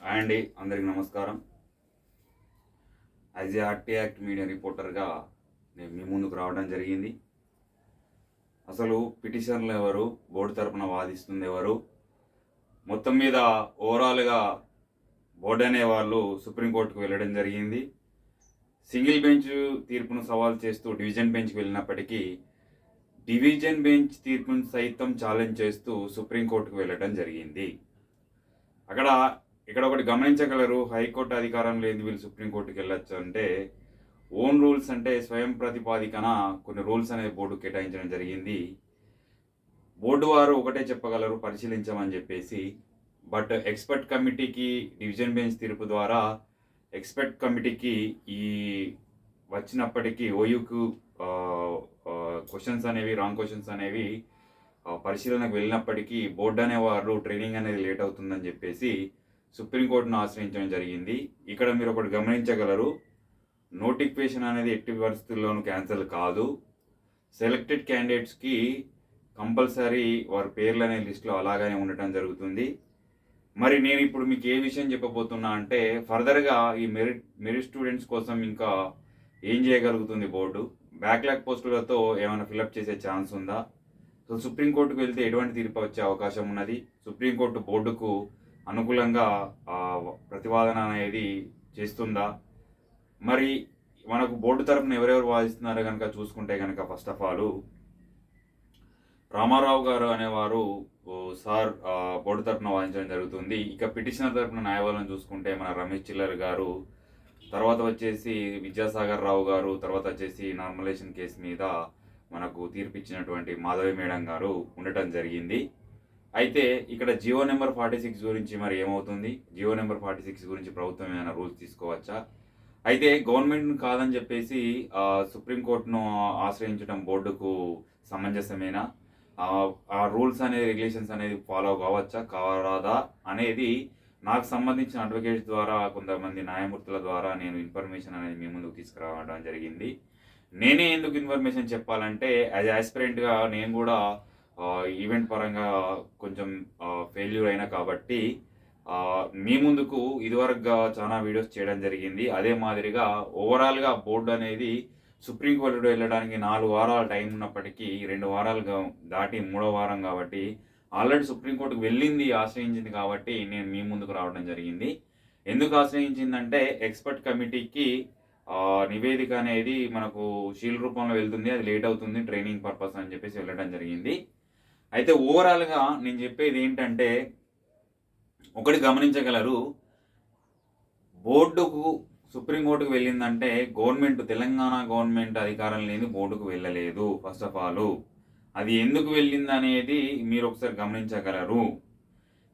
Hi అండి, అందరికి నమస్కారం. As a RT act media రిపోర్టర్గా నేను మీ ముందుకు రావడం జరిగింది. అసలు పిటిషన్లు ఎవరు, బోర్డు తరపున వాదిస్తుంది ఎవరు, మొత్తం మీద ఓవరాల్గా బోర్డు అనే వాళ్ళు సుప్రీంకోర్టుకు వెళ్ళడం జరిగింది. సింగిల్ బెంచ్ తీర్పును సవాల్ చేస్తూ డివిజన్ బెంచ్కి వెళ్ళినప్పటికీ డివిజన్ బెంచ్ తీర్పును సైతం ఛాలెంజ్ చేస్తూ సుప్రీంకోర్టుకు వెళ్ళడం జరిగింది. ఇక్కడ ఒకటి గమనించగలరు. హైకోర్టు అధికారం లేని వీళ్ళు సుప్రీంకోర్టుకి వెళ్ళొచ్చు అంటే ఓన్ రూల్స్ అంటే స్వయం ప్రతిపాదికన కొన్ని రూల్స్ అనేది బోర్డు కేటాయించడం జరిగింది. బోర్డు వారు ఒకటే చెప్పగలరు, పరిశీలించమని చెప్పేసి. బట్ ఎక్స్పర్ట్ కమిటీకి డివిజన్ బెంచ్ తీర్పు ద్వారా ఎక్స్పర్ట్ కమిటీకి ఈ వచ్చినప్పటికీ ఓయూకు క్వశ్చన్స్ అనేవి రాంగ్ క్వశ్చన్స్ అనేవి పరిశీలనకు వెళ్ళినప్పటికీ బోర్డు అనేవారు ట్రైనింగ్ అనేది లేట్ అవుతుందని చెప్పేసి సుప్రీంకోర్టును ఆశ్రయించడం జరిగింది. ఇక్కడ మీరు ఒకటి గమనించగలరు, నోటిఫికేషన్ అనేది ఎట్టి పరిస్థితుల్లోనూ క్యాన్సిల్ కాదు. సెలెక్టెడ్ క్యాండిడేట్స్కి కంపల్సరీ వారి పేర్లు అనే లిస్టులో అలాగనే ఉండటం జరుగుతుంది. మరి నేను ఇప్పుడు మీకు ఏ విషయం చెప్పబోతున్నా అంటే ఫర్దర్గా ఈ మెరిట్ స్టూడెంట్స్ కోసం ఇంకా ఏం చేయగలుగుతుంది బోర్డు, బ్యాక్లాగ్ పోస్టులతో ఏమైనా ఫిలప్ చేసే ఛాన్స్ ఉందా? సో సుప్రీంకోర్టుకు వెళ్తే ఎటువంటి తీర్పు వచ్చే అవకాశం ఉన్నది? సుప్రీంకోర్టు బోర్డుకు అనుకూలంగా ప్రతివాదన అనేది చేస్తుందా? మరి మనకు బోర్డు తరఫున ఎవరెవరు వాదిస్తున్నారో కనుక చూసుకుంటే కనుక ఫస్ట్ ఆఫ్ ఆల్ రామారావు గారు అనేవారు సార్ బోర్డు తరఫున వాదించడం జరుగుతుంది. ఇక పిటిషనర్ తరఫున న్యాయవాదులను చూసుకుంటే మన రమేష్ చిల్లర్ గారు, తర్వాత వచ్చేసి విద్యాసాగర్ రావు గారు, తర్వాత వచ్చేసి నార్మలైజేషన్ కేసు మీద మనకు తీర్పిచ్చినటువంటి మాధవి మేడం గారు ఉండటం జరిగింది. అయితే ఇక్కడ జియో నెంబర్ 46 గురించి మరి ఏమవుతుంది? జియో నెంబర్ 46 గురించి ప్రభుత్వం ఏమైనా రూల్స్ తీసుకోవచ్చా? అయితే గవర్నమెంట్ కాదని చెప్పేసి సుప్రీంకోర్టును ఆశ్రయించడం బోర్డుకు సమంజసమేనా? ఆ రూల్స్ అనేది రెగ్యులేషన్స్ అనేది ఫాలో కావచ్చా కారాదా అనేది నాకు సంబంధించిన అడ్వకేట్స్ ద్వారా కొంతమంది న్యాయమూర్తుల ద్వారా నేను ఇన్ఫర్మేషన్ అనేది మీ ముందుకు తీసుకురావడం జరిగింది. నేనే ఎందుకు ఇన్ఫర్మేషన్ చెప్పాలంటే యాజ్ యాస్పిరెంట్గా నేను కూడా ఈవెంట్ పరంగా కొంచెం ఫెయిల్యూర్ అయినా కాబట్టి మీ ముందుకు ఇదివరకుగా చాలా వీడియోస్ చేయడం జరిగింది. అదే మాదిరిగా ఓవరాల్గా బోర్డు అనేది సుప్రీంకోర్టు వెళ్ళడానికి 4 వారాల టైం ఉన్నప్పటికీ 2 వారాలుగా దాటి 3వ వారం కాబట్టి ఆల్రెడీ సుప్రీంకోర్టుకు వెళ్ళింది, ఆశ్రయించింది కాబట్టి నేను మీ ముందుకు రావడం జరిగింది. ఎందుకు ఆశ్రయించిందంటే ఎక్స్పర్ట్ కమిటీకి నివేదిక అనేది మనకు షీల్డ్ రూపంలో వెళ్తుంది, అది లేట్ అవుతుంది ట్రైనింగ్ పర్పస్ అని చెప్పేసి వెళ్ళడం జరిగింది. అయితే ఓవరాల్గా నేను చెప్పేది ఏంటంటే ఒకటి గమనించగలరు, బోర్డుకు సుప్రీంకోర్టుకు వెళ్ళిందంటే తెలంగాణ గవర్నమెంట్ అధికారం లేని బోర్డుకు వెళ్ళలేదు. ఫస్ట్ ఆఫ్ ఆల్ అది ఎందుకు వెళ్ళిందనేది మీరు ఒకసారి గమనించగలరు.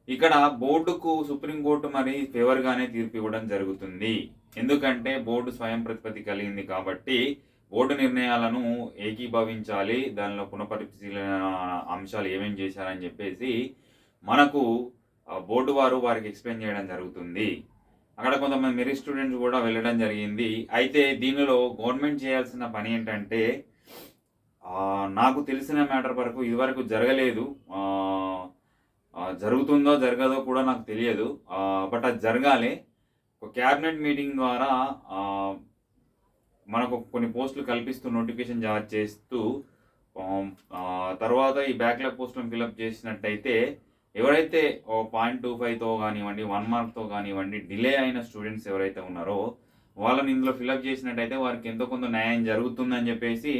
ఇక్కడ బోర్డుకు సుప్రీంకోర్టు మరి ఫేవర్గానే తీర్పు ఇవ్వడం జరుగుతుంది. ఎందుకంటే బోర్డు స్వయం ప్రతిపత్తి కలిగింది కాబట్టి బోర్డు నిర్ణయాలను ఏకీభవించాలి, దానిలో పునఃపరిశీలన అంశాలు ఏమేమి చేశారని చెప్పేసి మనకు బోర్డు వారు వారికి ఎక్స్ప్లెయిన్ చేయడం జరుగుతుంది. అక్కడ కొంతమంది మెరిట్ స్టూడెంట్స్ కూడా వెళ్ళడం జరిగింది. అయితే దీనిలో గవర్నమెంట్ చేయాల్సిన పని ఏంటంటే నాకు తెలిసిన మ్యాటర్ వరకు ఇదివరకు జరగలేదు, జరుగుతుందో జరగదో కూడా నాకు తెలియదు. బట్ అది జరగాలి. ఒక క్యాబినెట్ మీటింగ్ ద్వారా మనకు కొన్ని పోస్టులు కల్పిస్తూ నోటిఫికేషన్ జారీ చేస్తూ తర్వాత ఈ బ్యాక్లాగ్ పోస్టులను ఫిలప్ చేసినట్టయితే ఎవరైతే 0.25తో కానివ్వండి 1 మార్క్తో కానివ్వండి డిలే అయిన స్టూడెంట్స్ ఎవరైతే ఉన్నారో వాళ్ళని ఇందులో ఫిలప్ చేసినట్టయితే వారికి ఎంతో కొంత న్యాయం జరుగుతుందని చెప్పేసి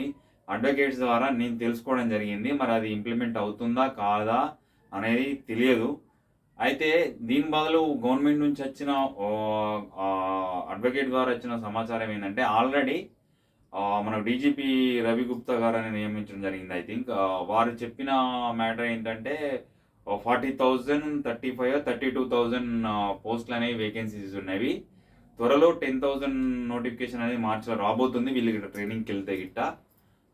అడ్వకేట్స్ ద్వారా నేను తెలుసుకోవడం జరిగింది. మరి అది ఇంప్లిమెంట్ అవుతుందా కాదా అనేది తెలియదు. అయితే దీని బదులు గవర్నమెంట్ నుంచి వచ్చిన అడ్వకేట్ ద్వారా వచ్చిన సమాచారం ఏంటంటే ఆల్రెడీ మన డీజీపీ రవి గుప్తా గారిని నియమించడం జరిగింది. ఐ థింక్ వారు చెప్పిన మ్యాటర్ ఏంటంటే 40,000 35 32,000 పోస్టులు అనేవి వేకెన్సీస్ ఉన్నవి. త్వరలో 10,000 నోటిఫికేషన్ అనేది మార్చిలో రాబోతుంది వీళ్ళకి ట్రైనింగ్కి వెళ్తే గిట్ట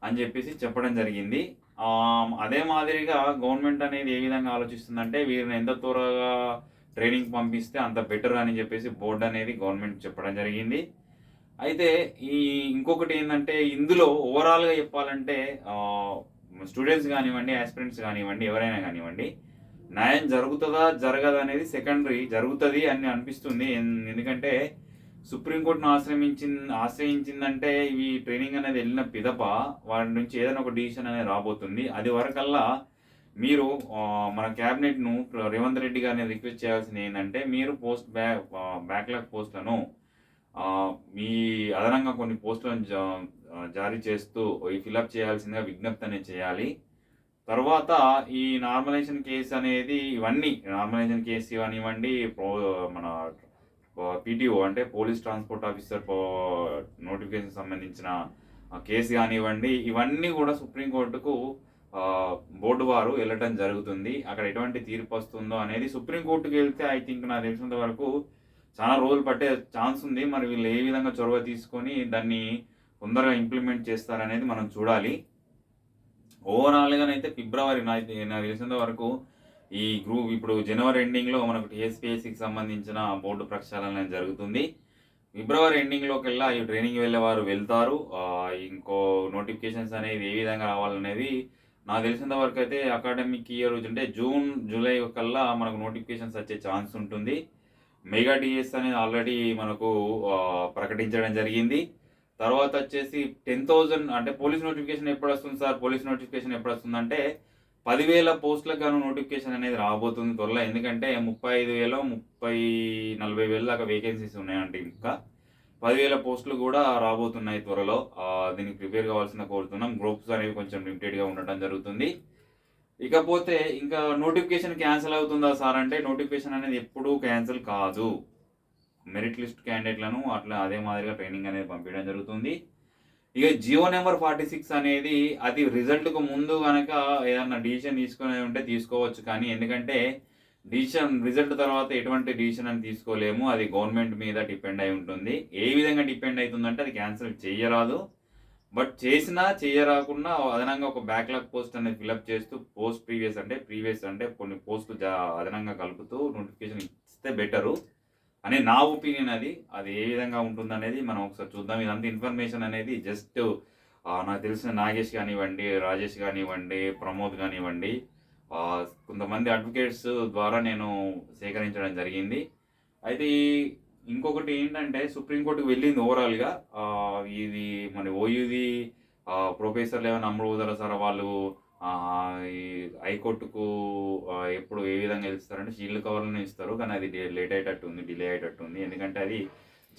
అని చెప్పేసి చెప్పడం జరిగింది. అదే మాదిరిగా గవర్నమెంట్ అనేది ఏ విధంగా ఆలోచిస్తుందంటే వీరిని ఎంత త్వరగా ట్రైనింగ్ పంపిస్తే అంత బెటర్ అని చెప్పేసి బోర్డు అనేది గవర్నమెంట్ చెప్పడం జరిగింది. అయితే ఇంకొకటి ఏంటంటే ఇందులో ఓవరాల్గా చెప్పాలంటే స్టూడెంట్స్ కానివ్వండి, ఆస్పిరెంట్స్ కానివ్వండి, ఎవరైనా కానివ్వండి న్యాయం జరుగుతుందా జరగదా అనేది సెకండరీ, జరుగుతుంది అని అనిపిస్తుంది. ఎందుకంటే సుప్రీంకోర్టును ఆశ్రయించిందంటే ఇవి ట్రైనింగ్ అనేది వెళ్ళిన పిదప వాటి నుంచి ఏదైనా ఒక డిసిషన్ అనేది రాబోతుంది. అది వరకల్లా మీరు మన క్యాబినెట్ను రేవంత్ రెడ్డి గారిని రిక్వెస్ట్ చేయాల్సింది ఏంటంటే, మీరు బ్యాక్లాగ్ పోస్టులను మీ అదనంగా కొన్ని పోస్టులను జారీ చేస్తూ ఈ ఫిలప్ చేయాల్సిందిగా విజ్ఞప్తి అనేది చేయాలి. తర్వాత ఈ నార్మలైజేషన్ కేసు అనేది ఇవన్నీ నార్మలైజేషన్ కేసు కానివ్వండి, మన పీటీఓ అంటే పోలీస్ ట్రాన్స్పోర్ట్ ఆఫీసర్ నోటిఫికేషన్ సంబంధించిన కేసు కానివ్వండి, ఇవన్నీ కూడా సుప్రీంకోర్టుకు బోర్డు వారు వెళ్ళటం జరుగుతుంది. అక్కడ ఎటువంటి తీర్పు వస్తుందో అనేది సుప్రీంకోర్టుకి వెళ్తే ఐ థింక్ నాకు తెలిసినంత వరకు చాలా రోజులు పట్టే ఛాన్స్ ఉంది. మరి వీళ్ళు ఏ విధంగా చొరవ తీసుకొని దాన్ని తొందరగా ఇంప్లిమెంట్ చేస్తారనేది మనం చూడాలి. ఓవరాల్గానైతే ఫిబ్రవరి నాకు తెలిసినంత వరకు ఈ గ్రూప్ ఇప్పుడు జనవరి ఎండింగ్లో మనకు టీఎస్పీఎస్సికి సంబంధించిన బోర్డు ప్రక్షాళన జరుగుతుంది. ఫిబ్రవరి ఎండింగ్లోకి వెళ్ళా ఈ ట్రైనింగ్ వెళ్ళే వారు వెళ్తారు. ఇంకో నోటిఫికేషన్స్ అనేది ఏ విధంగా రావాలనేది నాకు తెలిసినంత వరకు అయితే అకాడమిక్ ఇయర్ అంటే జూన్ జూలై కల్లా మనకు నోటిఫికేషన్స్ వచ్చే ఛాన్స్ ఉంటుంది. మెగా డిఎస్ అనేది ఆల్రెడీ మనకు ప్రకటించడం జరిగింది. తర్వాత వచ్చేసి 10,000 అంటే పోలీస్ నోటిఫికేషన్ ఎప్పుడు వస్తుంది సార్, పోలీస్ నోటిఫికేషన్ ఎప్పుడు వస్తుంది అంటే 10,000 పోస్టులకు గాను నోటిఫికేషన్ అనేది రాబోతుంది త్వరలో. ఎందుకంటే 35,000 40,000 దాకా వేకెన్సీస్ ఉన్నాయంటే ఇంకా 10,000 పోస్టులు కూడా రాబోతున్నాయి త్వరలో. దీనికి ప్రిపేర్ కావాల్సిన కోరుతున్నాం. గ్రూప్స్ అనేవి కొంచెం లిమిటెడ్గా ఉండటం జరుగుతుంది. ఇకపోతే ఇంకా నోటిఫికేషన్ క్యాన్సిల్ అవుతుందా సార్ అంటే నోటిఫికేషన్ అనేది ఎప్పుడూ క్యాన్సిల్ కాదు. మెరిట్ లిస్ట్ క్యాండిడేట్లను అట్లా అదే మాదిరిగా ట్రైనింగ్ అనేది పంపించడం జరుగుతుంది. ఇక జియో నెంబర్ 46 అనేది అది రిజల్ట్కు ముందు కనుక ఏదన్నా డిసిషన్ తీసుకునే ఉంటే తీసుకోవచ్చు. కానీ ఎందుకంటే రిజల్ట్ తర్వాత ఎటువంటి డిసిషన్ అని తీసుకోలేము. అది గవర్నమెంట్ మీద డిపెండ్ అయి ఉంటుంది. ఏ విధంగా డిపెండ్ అవుతుందంటే అది క్యాన్సిల్ చేయరాదు. బట్ చేసినా చేయరాకుండా అదనంగా ఒక బ్యాక్లాగ్ పోస్ట్ అనేది ఫిలప్ చేస్తూ ప్రీవియస్ అంటే కొన్ని పోస్టులు అదనంగా కలుపుతూ నోటిఫికేషన్ ఇస్తే బెటరు అని నా ఒపీనియన్. అది ఏ విధంగా ఉంటుందనేది మనం ఒకసారి చూద్దాం. ఇదంతా ఇన్ఫర్మేషన్ అనేది జస్ట్ నాకు తెలిసిన నాగేష్ కానివ్వండి, రాజేష్ కానివ్వండి, ప్రమోద్ కానివ్వండి, కొంతమంది అడ్వకేట్స్ ద్వారా నేను సేకరించడం జరిగింది. అయితే ఇంకొకటి ఏంటంటే సుప్రీంకోర్టుకు వెళ్ళింది ఓవరాల్గా. ఇది మన ఓయూది ప్రొఫెసర్లు ఏమైనా అమ్ముడుపోతారా సార్ వాళ్ళు ఈ హైకోర్టుకు ఎప్పుడు ఏ విధంగా ఇస్తారంటే షీల్డ్ కవర్లను ఇస్తారు. కానీ అది లేట్ అయ్యేటట్టు ఉంది, డిలే అయ్యేటట్టు ఉంది. ఎందుకంటే అది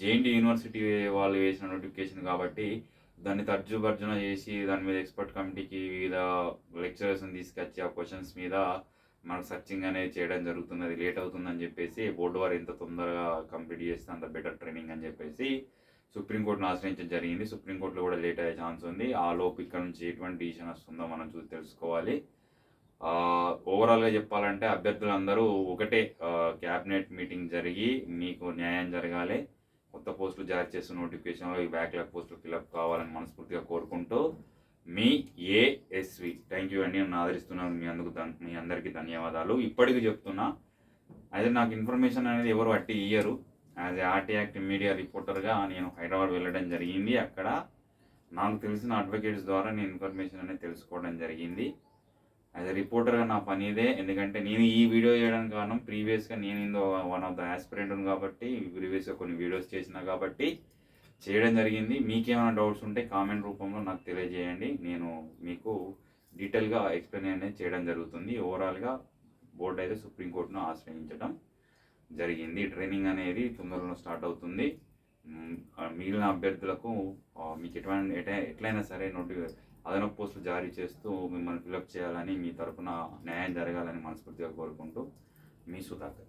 జేఎన్టీ యూనివర్సిటీ వాళ్ళు వేసిన నోటిఫికేషన్ కాబట్టి దాన్ని తర్జుభర్జన చేసి దాని మీద ఎక్స్పర్ట్ కమిటీకి వివిధ లెక్చరర్స్ని తీసుకొచ్చి ఆ క్వశ్చన్స్ మీద మనకు సర్చింగ్ అనేది చేయడం జరుగుతుంది. అది లేట్ అవుతుందని చెప్పేసి బోర్డు వారు ఎంత తొందరగా కంప్లీట్ చేస్తే అంత బెటర్ ట్రైనింగ్ అని చెప్పేసి సుప్రీంకోర్టును ఆశ్రయించడం జరిగింది. సుప్రీంకోర్టులో కూడా లేట్ అయ్యే ఛాన్స్ ఉంది. ఆ లోపు ఇక్కడ నుంచి ఎటువంటి డిసిషన్ వస్తుందో మనం చూసి తెలుసుకోవాలి. ఓవరాల్గా చెప్పాలంటే అభ్యర్థులందరూ ఒకటే క్యాబినెట్ మీటింగ్ జరిగి మీకు న్యాయం జరగాలి, కొత్త పోస్టులు జారీ చేస్తున్న నోటిఫికేషన్లో ఈ బ్యాక్లాగ్ పోస్టులు ఫిలప్ కావాలని మనస్ఫూర్తిగా కోరుకుంటూ మీ ఏఎస్వి. థ్యాంక్ యూ అండి. నన్ను ఆదరిస్తున్నాను. మీ అందరికీ ధన్యవాదాలు. ఇప్పటికీ చెప్తున్నా, అయితే నాకు ఇన్ఫర్మేషన్ అనేది ఎవరు అట్టి ఇయ్యరు. As a RT act media రిపోర్టర్గా నేను హైదరాబాద్ వెళ్ళడం జరిగింది. అక్కడ నాకు తెలిసిన అడ్వకేట్స్ ద్వారా నేను ఇన్ఫర్మేషన్ అనేది తెలుసుకోవడం జరిగింది. యాజ్ ఏ రిపోర్టర్గా నా పని ఇదే. ఎందుకంటే నేను ఈ వీడియో చేయడానికి కారణం ప్రీవియస్గా నేను వన్ ఆఫ్ ద ఆస్పిరెంట్ కాబట్టి ప్రీవియస్గా కొన్ని వీడియోస్ చేసిన కాబట్టి చేయడం జరిగింది. మీకేమైనా డౌట్స్ ఉంటే కామెంట్ రూపంలో నాకు తెలియజేయండి. నేను మీకు డీటెయిల్గా ఎక్స్ప్లెయిన్ అనేది చేయడం జరుగుతుంది. ఓవరాల్గా బోర్డు అయితే సుప్రీంకోర్టును ఆశ్రయించడం జరిగింది. ట్రైనింగ్ అనేది తొందరలో స్టార్ట్ అవుతుంది. మిగిలిన అభ్యర్థులకు మీకు ఎట్లయినా సరే అదనపు పోస్టులు జారీ చేస్తూ మిమ్మల్ని ఫిలప్ చేయాలని, మీ తరఫున న్యాయం జరగాలని మనస్ఫూర్తిగా కోరుకుంటూ మీ సుధాకర్.